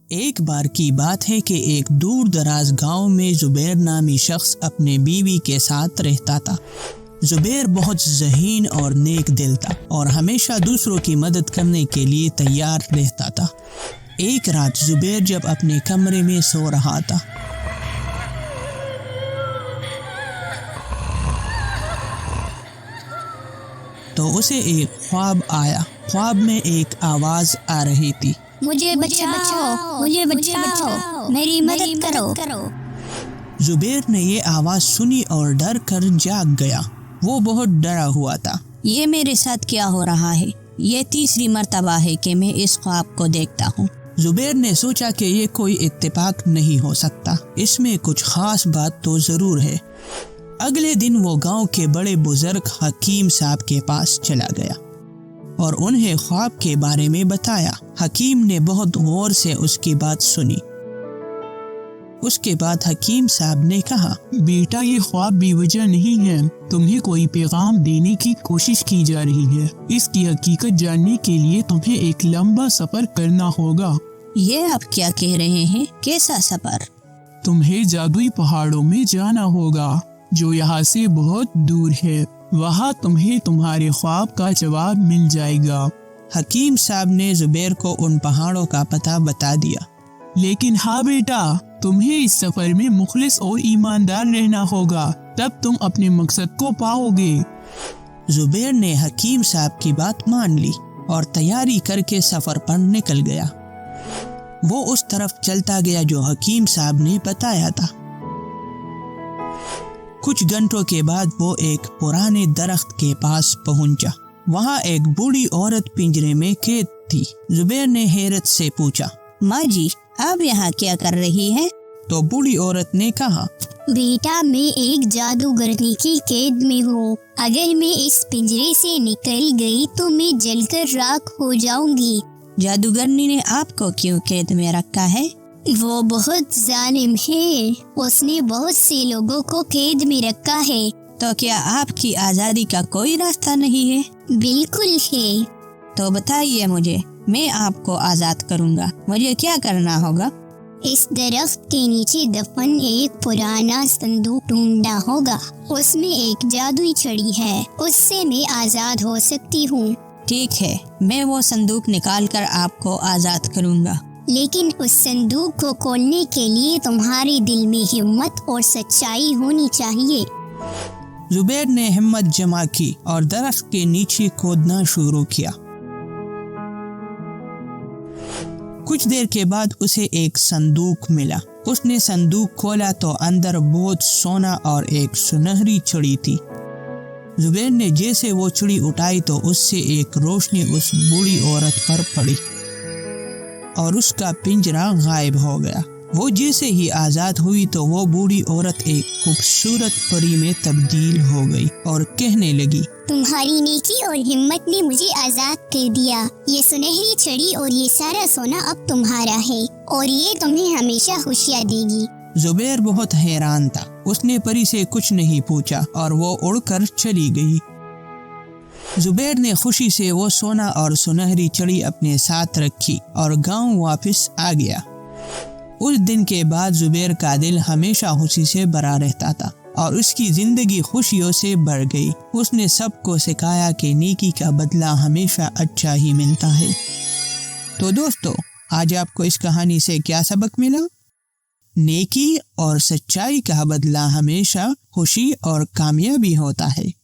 ایک بار کی بات ہے کہ ایک دور دراز گاؤں میں زبیر نامی شخص اپنے بیوی کے ساتھ رہتا تھا۔ زبیر بہت ذہین اور نیک دل تھا اور ہمیشہ دوسروں کی مدد کرنے کے لیے تیار رہتا تھا۔ ایک رات زبیر جب اپنے کمرے میں سو رہا تھا تو اسے ایک خواب آیا۔ خواب میں ایک آواز آ رہی تھی، مجھے بچاؤ، مجھے بچاؤ، میری مدد کرو۔ زبیر نے یہ آواز سنی اور ڈر کر جاگ گیا۔ وہ بہت ڈرا ہوا تھا۔ یہ میرے ساتھ کیا ہو رہا ہے؟ یہ تیسری مرتبہ ہے کہ میں اس خواب کو دیکھتا ہوں۔ زبیر نے سوچا کہ یہ کوئی اتفاق نہیں ہو سکتا، اس میں کچھ خاص بات تو ضرور ہے۔ اگلے دن وہ گاؤں کے بڑے بزرگ حکیم صاحب کے پاس چلا گیا اور انہیں خواب کے بارے میں بتایا۔ حکیم نے بہت غور سے اس کی بات سنی۔ اس کے بعد حکیم صاحب نے کہا، بیٹا یہ خواب بے وجہ نہیں ہے، تمہیں کوئی پیغام دینے کی کوشش کی جا رہی ہے۔ اس کی حقیقت جاننے کے لیے تمہیں ایک لمبا سفر کرنا ہوگا۔ یہ آپ کیا کہہ رہے ہیں؟ کیسا سفر؟ تمہیں جادوئی پہاڑوں میں جانا ہوگا جو یہاں سے بہت دور ہے۔ وہاں تمہیں تمہارے خواب کا جواب مل جائے گا۔ حکیم صاحب نے زبیر کو ان پہاڑوں کا پتہ بتا دیا۔ لیکن ہاں بیٹا، تمہیں اس سفر میں مخلص اور ایماندار رہنا ہوگا، تب تم اپنے مقصد کو پاؤ گے۔ زبیر نے حکیم صاحب کی بات مان لی اور تیاری کر کے سفر پر نکل گیا۔ وہ اس طرف چلتا گیا جو حکیم صاحب نے بتایا تھا۔ کچھ گھنٹوں کے بعد وہ ایک پرانے درخت کے پاس پہنچا۔ وہاں ایک بوڑھی عورت پنجرے میں قید تھی۔ زبیر نے حیرت سے پوچھا، ماں جی، آپ یہاں کیا کر رہی ہیں؟ تو بوڑھی عورت نے کہا، بیٹا میں ایک جادوگرنی کی قید میں ہوں۔ اگر میں اس پنجرے سے نکل گئی تو میں جل کر راکھ ہو جاؤں گی۔ جادوگرنی نے آپ کو کیوں قید میں رکھا ہے؟ وہ بہت ظالم ہے، اس نے بہت سے لوگوں کو قید میں رکھا ہے۔ تو کیا آپ کی آزادی کا کوئی راستہ نہیں ہے؟ بالکل ہے۔ تو بتائیے مجھے، میں آپ کو آزاد کروں گا۔ مجھے کیا کرنا ہوگا؟ اس درخت کے نیچے دفن ایک پرانا صندوق ڈھونڈنا ہوگا۔ اس میں ایک جادوئی چھڑی ہے، اس سے میں آزاد ہو سکتی ہوں۔ ٹھیک ہے، میں وہ صندوق نکال کر آپ کو آزاد کروں گا۔ لیکن اس صندوق کو کھولنے کے لیے تمہارے دل میں ہمت اور سچائی ہونی چاہیے۔ زبیر نے ہمت جمع کی اور درخت کے نیچے کھودنا شروع کیا۔ کچھ دیر کے بعد اسے ایک صندوق ملا۔ اس نے صندوق کھولا تو اندر بہت سونا اور ایک سنہری چھڑی تھی۔ زبیر نے جیسے وہ چھڑی اٹھائی تو اس سے ایک روشنی اس بوڑھی عورت پر پڑی اور اس کا پنجرہ غائب ہو گیا۔ وہ جیسے ہی آزاد ہوئی تو وہ بوڑھی عورت ایک خوبصورت پری میں تبدیل ہو گئی اور کہنے لگی، تمہاری نیکی اور ہمت نے مجھے آزاد کر دیا۔ یہ سنہری چھڑی اور یہ سارا سونا اب تمہارا ہے اور یہ تمہیں ہمیشہ خوشیاں دے گی۔ زبیر بہت حیران تھا۔ اس نے پری سے کچھ نہیں پوچھا اور وہ اڑ کر چلی گئی۔ زبیر نے خوشی سے وہ سونا اور سنہری چھڑی اپنے ساتھ رکھی اور گاؤں واپس آ گیا۔ اس دن کے بعد زبیر کا دل ہمیشہ خوشی سے بھرا رہتا تھا اور اس کی زندگی خوشیوں سے بھر گئی۔ اس نے سب کو سکھایا کہ نیکی کا بدلہ ہمیشہ اچھا ہی ملتا ہے۔ تو دوستو، آج آپ کو اس کہانی سے کیا سبق ملا؟ نیکی اور سچائی کا بدلہ ہمیشہ خوشی اور کامیابی ہوتا ہے۔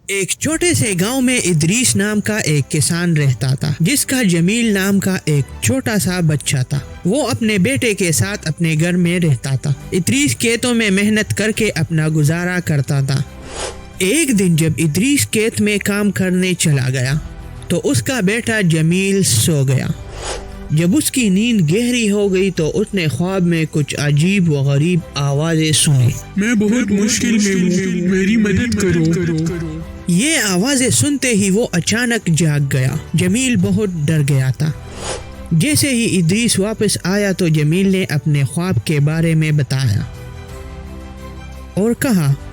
ایک چھوٹے سے گاؤں میں ادریس نام کا ایک کسان رہتا تھا جس کا جمیل نام کا ایک چھوٹا سا بچہ تھا۔ وہ اپنے بیٹے کے ساتھ اپنے گھر میں رہتا تھا۔ ادریس کھیتوں میں محنت کر کے اپنا گزارا کرتا تھا۔ ایک دن جب ادریس کھیت میں کام کرنے چلا گیا تو اس کا بیٹا جمیل سو گیا۔ جب اس کی نیند گہری ہو گئی تو اس نے خواب میں کچھ عجیب و غریب آوازیں سنی۔ میں بہت مشکل میں ہوں، میری مدد کرو۔ یہ آوازیں سنتے ہی وہ اچانک جاگ گیا۔ جمیل بہت ڈر گیا تھا۔ جیسے ہی ادریس واپس آیا تو جمیل نے اپنے خواب کے بارے میں بتایا۔ اور کہا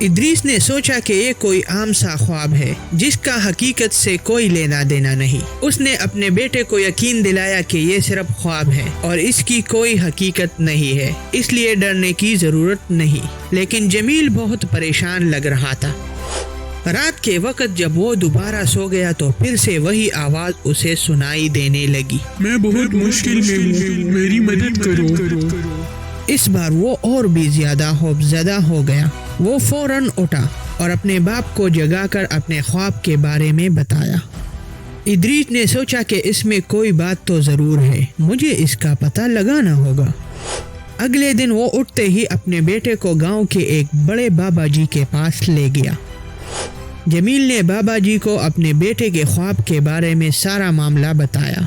ادریس نے سوچا کہ یہ کوئی عام سا خواب ہے جس کا حقیقت سے کوئی لینا دینا نہیں۔ اس نے اپنے بیٹے کو یقین دلایا کہ یہ صرف خواب ہے اور اس کی کوئی حقیقت نہیں ہے، اس لیے ڈرنے کی ضرورت نہیں۔ لیکن جمیل بہت پریشان لگ رہا تھا۔ رات کے وقت جب وہ دوبارہ سو گیا تو پھر سے وہی آواز اسے سنائی دینے لگی، میں بہت مشکل میں ہوں، میری مدد کرو۔ اس بار وہ اور بھی زیادہ خوف زدہ ہو گیا۔ وہ فوراً اٹھا اور اپنے باپ کو جگا کر اپنے خواب کے بارے میں بتایا۔ ادریس نے سوچا کہ اس میں کوئی بات تو ضرور ہے، مجھے اس کا پتہ لگانا ہوگا۔ اگلے دن وہ اٹھتے ہی اپنے بیٹے کو گاؤں کے ایک بڑے بابا جی کے پاس لے گیا۔ جمیل نے بابا جی کو اپنے بیٹے کے خواب کے بارے میں سارا معاملہ بتایا۔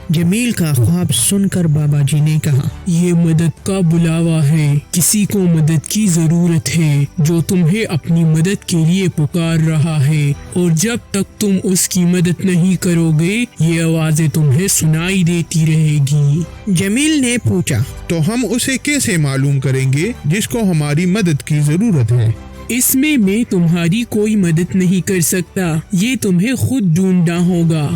جمیل کا خواب سن کر بابا جی نے کہا، یہ مدد کا بلاوا ہے، کسی کو مدد کی ضرورت ہے جو تمہیں اپنی مدد کے لیے پکار رہا ہے، اور جب تک تم اس کی مدد نہیں کرو گے یہ آوازیں تمہیں سنائی دیتی رہے گی۔ جمیل نے پوچھا، تو ہم اسے کیسے معلوم کریں گے جس کو ہماری مدد کی ضرورت ہے؟ اس میں تمہاری کوئی مدد نہیں کر سکتا، یہ تمہیں خود ڈھونڈنا ہوگا۔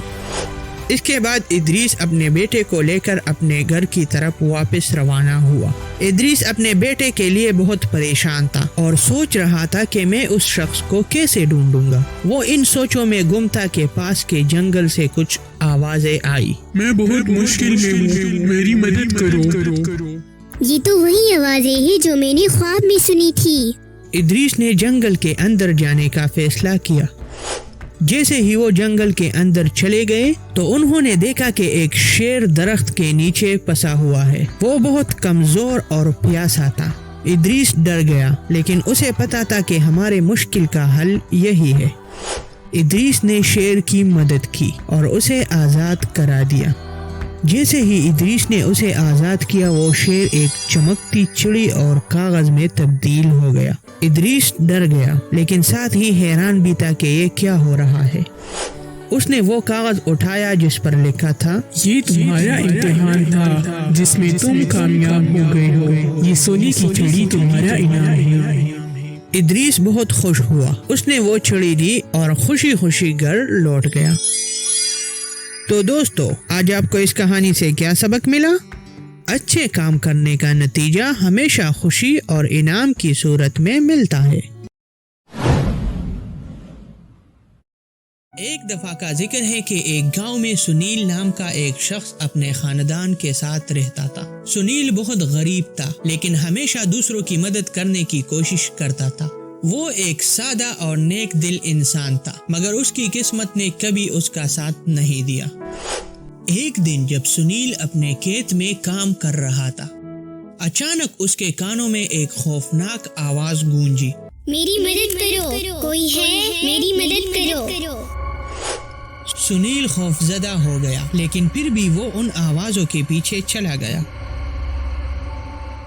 اس کے بعد ادریس اپنے بیٹے کو لے کر اپنے گھر کی طرف واپس روانہ ہوا۔ ادریس اپنے بیٹے کے لیے بہت پریشان تھا اور سوچ رہا تھا کہ میں اس شخص کو کیسے ڈھونڈوں گا۔ وہ ان سوچوں میں گم تھا کہ پاس کے جنگل سے کچھ آوازیں آئی۔ میں بہت مشکل میں ہوں، میری مدد کرو۔ یہ تو وہی آوازیں ہیں جو میں نے خواب میں سنی تھی۔ ادریس نے جنگل کے اندر جانے کا فیصلہ کیا۔ جیسے ہی وہ جنگل کے اندر چلے گئے تو انہوں نے دیکھا کہ ایک شیر درخت کے نیچے پسا ہوا ہے۔ وہ بہت کمزور اور پیاسا تھا۔ ادریس ڈر گیا، لیکن اسے پتا تھا کہ ہمارے مشکل کا حل یہی ہے۔ ادریس نے شیر کی مدد کی اور اسے آزاد کرا دیا۔ جیسے ہی ادریس نے اسے آزاد کیا وہ شیر ایک چمکتی چڑی اور کاغذ میں تبدیل ہو گیا۔ ادریس ڈر گیا، لیکن ساتھ ہی حیران بھی تھا کہ یہ کیا ہو رہا ہے۔ اس نے وہ کاغذ اٹھایا جس پر لکھا تھا، یہ تمہارا امتحان تھا جس میں تم کامیاب ہو گئے ہو، یہ سونے کی چڑی تمہارا انعام ہے۔ ادریس بہت خوش ہوا۔ اس نے وہ چڑی لی اور خوشی خوشی گھر لوٹ گیا۔ تو دوستو، آج آپ کو اس کہانی سے کیا سبق ملا؟ اچھے کام کرنے کا نتیجہ ہمیشہ خوشی اور انعام کی صورت میں ملتا ہے۔ ایک دفعہ کا ذکر ہے کہ ایک گاؤں میں سنیل نام کا ایک شخص اپنے خاندان کے ساتھ رہتا تھا۔ سنیل بہت غریب تھا، لیکن ہمیشہ دوسروں کی مدد کرنے کی کوشش کرتا تھا۔ وہ ایک سادہ اور نیک دل انسان تھا، مگر اس کی قسمت نے کبھی اس کا ساتھ نہیں دیا۔ ایک دن جب سنیل اپنے کھیت میں کام کر رہا تھا، اچانک اس کے کانوں میں ایک خوفناک آواز گونجی، میری مدد کرو، کوئی ہے، میری مدد کرو۔ سنیل خوف زدہ ہو گیا، لیکن پھر بھی وہ ان آوازوں کے پیچھے چلا گیا۔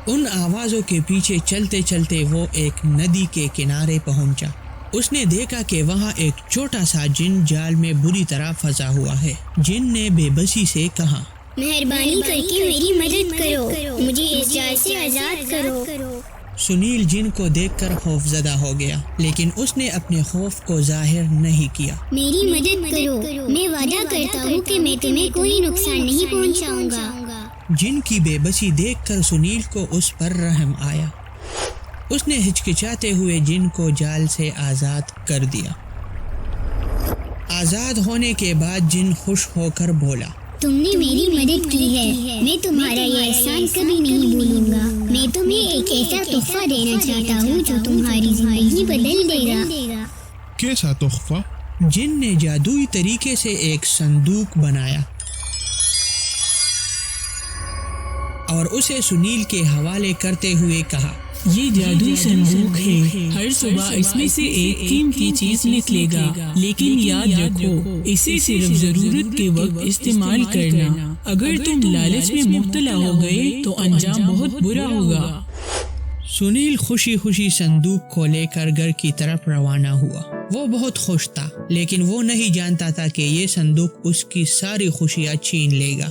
ان آوازوں کے پیچھے چلتے چلتے وہ ایک ندی کے کنارے پہنچا۔ اس نے دیکھا کہ وہاں ایک چھوٹا سا جن جال میں بری طرح پھنسا ہوا ہے۔ جن نے بے بسی سے کہا، مہربانی کر کے میری مدد کرو، مجھے اس جال سے آزاد کرو۔ سنیل جن کو دیکھ کر خوف زدہ ہو گیا، لیکن اس نے اپنے خوف کو ظاہر نہیں کیا۔ میری مدد کرو، میں وعدہ کرتا ہوں کہ میں تمہیں کوئی نقصان نہیں پہنچاؤں گا۔ جن کی بے بسی دیکھ کر سنیل کو اس پر رحم آیا۔ اس نے ہچکچاتے ہوئے جن کو جال سے آزاد کر دیا۔ آزاد ہونے کے بعد جن خوش ہو کر بولا، تم نے میری مدد کی ہے، میں تمہارا یہ احسان کبھی نہیں بھولوں گا۔ میں تمہیں ایک ایسا تحفہ دینا چاہتا ہوں جو تمہاری زندگی بدل دے گا۔ کیسا تحفہ؟ جن نے جادوئی طریقے سے ایک صندوق بنایا اور اسے سنیل کے حوالے کرتے ہوئے کہا، یہ جادوئی صندوق ہے، ہر صبح اس میں سے ایک قیمتی چیز نکلے گا، لیکن یاد رکھو اسے صرف ضرورت کے وقت استعمال کرنا۔ اگر تم لالچ میں مبتلا ہو گئے تو انجام بہت برا ہوگا۔ سنیل خوشی خوشی صندوق کو لے کر گھر کی طرف روانہ ہوا۔ وہ بہت خوش تھا، لیکن وہ نہیں جانتا تھا کہ یہ صندوق اس کی ساری خوشیاں چھین لے گا۔